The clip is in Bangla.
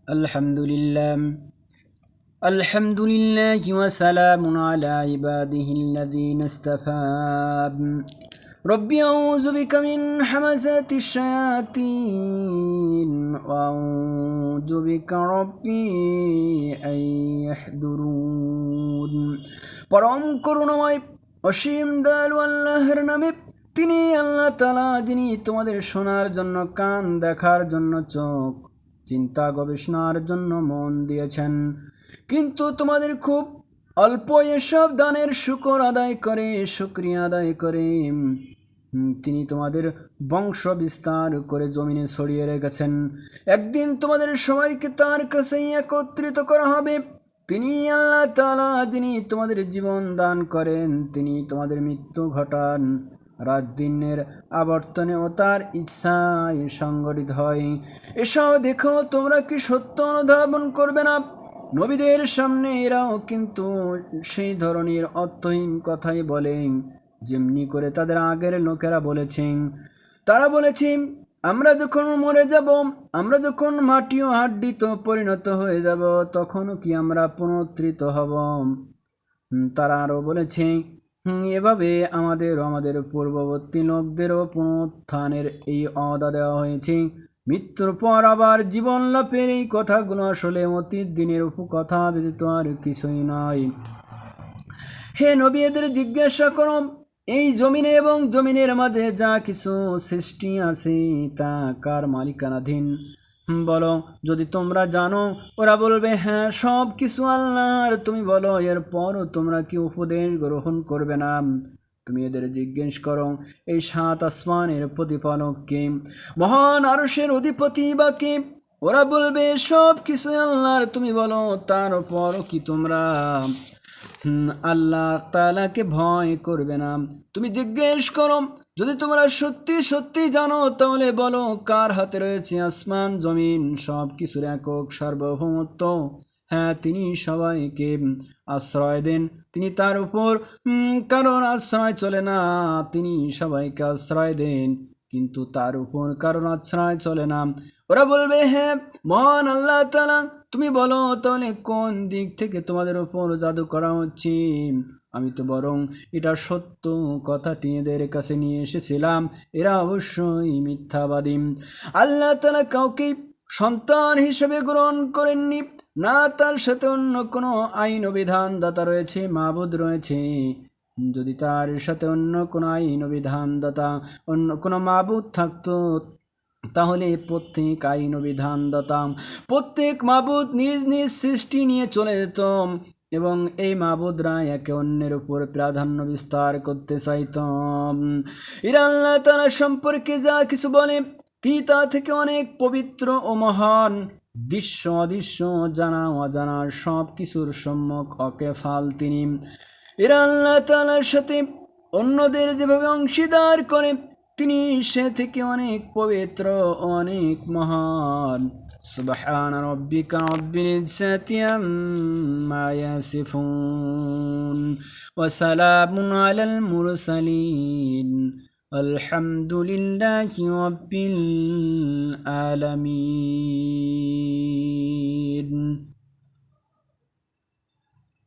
الحمد لله الحمد لله وسلام على عباده الذين اصطفى ربي أعوذ بك من حمزات الشياطين وأعوذ بك ربي أن يحضرون পরম করুণাময় অসীম দয়ালু আল্লাহর নামে তিনি আল্লাহ তাআলা যিনি তোমাদের শোনার জন্য কান, দেখার জন্য চোখ, চিন্তা গবেষণার জন্য মন দিয়েছেন, কিন্তু তোমাদের খুব অল্প এসব দানের শুকরিয়া আদায় করে তিনি তোমাদের বংশ বিস্তার করে জমিনে ছড়িয়ে রেখেছেন। একদিন তোমাদের সবাইকে তার কাছেই একত্রিত করা হবে। তিনি আল্লাহ তাআলা যিনি তোমাদের জীবন দান করেন, তিনি তোমাদের মৃত্যু ঘটান, রাত দিনের আবর্তনে ও তার ইচ্ছায় সংগঠিত হয়। এসব দেখো, তোমরা কি সত্য অনুধাবন করবে না? নবীদের সামনে এরাও কিন্তু সেই ধরনের অর্থহীন কথাই বলেন, যেমনি করে তাদের আগের লোকেরা বলেছেন। তারা বলেছে, আমরা যখন মরে যাব, আমরা যখন মাটি ও হাড্ডিতে পরিণত হয়ে যাব, তখন কি আমরা পুনরুত্থিত হব? তারা আরও বলেছে, এভাবে আমাদের পূর্ববর্তী লোকদেরও পুনরুত্থানের এই ওয়াদা দেওয়া হয়েছে। মৃত্যুর পর আবার জীবন লাভের এই কথাগুলো আসলে অতীত দিনের উপকথা ব্যতীত আর কিছুই নয়। হে নবী, এদের জিজ্ঞাসা করো, এই জমিনে এবং জমিনের মাঝে যা কিছু সৃষ্টি আছে তা কার মালিকানাধীন? বলো, যদি তোমরা জানো। ওরা বলবে, হ্যাঁ, সব কিছু আল্লাহর। তুমি বলো, এরপরও তোমরা কি উপদেশ গ্রহণ করবে না? তুমি এদের জিজ্ঞেস করো, এই 7 আসমানের প্রতিপালক কে? মহান আরশের অধিপতি বা কে? ওরা বলবে, সব কিছু আল্লাহর। তুমি বলো, তারপরও কি তোমরা আল্লাহ তাআলাকে ভয় করবে না? তুমি জিজ্ঞেস করো, যদি তোমরা সত্যি সত্যি জানো, তাহলে বলো, কার হাতে রয়েছে আসমান জমিন, সব কিছুর একক সার্বভৌমত্ব? হ্যাঁ, তিনি সবাইকে আশ্রয় দেন, তিনি তার উপর কারোর আশ্রয় চলে না। তিনি সবাইকে আশ্রয় দেন, কিন্তু তার উপর কারোর আশ্রয় চলে না। ওরা বলবে, হ্যাঁ, মহান আল্লাহ তাআলা। তুমি বলো, তাহলে কোন দিক থেকে তোমাদের উপর জাদু করা হচ্ছে? আমি তো বরং এটা সত্য কথাটি এদের কাছে নিয়ে এসেছিলাম। এরা অবশ্যই মিথ্যাবাদী। আল্লাহ তাআলা কাউকে সন্তান হিসেবে গ্রহণ করেননি, না তার সাথে অন্য কোনো আইন ও বিধানদাতা রয়েছে, মাবুদ রয়েছে। যদি তার সাথে অন্য কোনো আইন ও বিধানদাতা, অন্য কোনো মাবুদ থাকতো, তাহলে প্রত্যেক আইন ও বিধানদাতা, প্রত্যেক মাবুদ নিজ নিজ সৃষ্টি নিয়ে চলে যেত, এবং এই মাবুদরা একে অন্যের উপর প্রাধান্য বিস্তার করতে চাইত। এরা আল্লাহ তাআলা সম্পর্কে যা কিছু বলে, তিনি তা থেকে অনেক পবিত্র ও মহান। দৃশ্য অদৃশ্য, জানা অজানা সব কিছুর সম্মুখ অকেফাল তিনি। এরা আল্লাহ তাআলার সাথে অন্যদের যেভাবে অংশীদার করে, তিনি সে থেকে অনেক পবিত্র, অনেক মহান। সুবহান রাব্বিকা রাব্বিল ইজ্জাতি আম্মা ইয়াসিফুন ওয়া সালামুন আলাল মুরসালিন আলহামদুলিল্লাহি রাব্বিল আলামিন।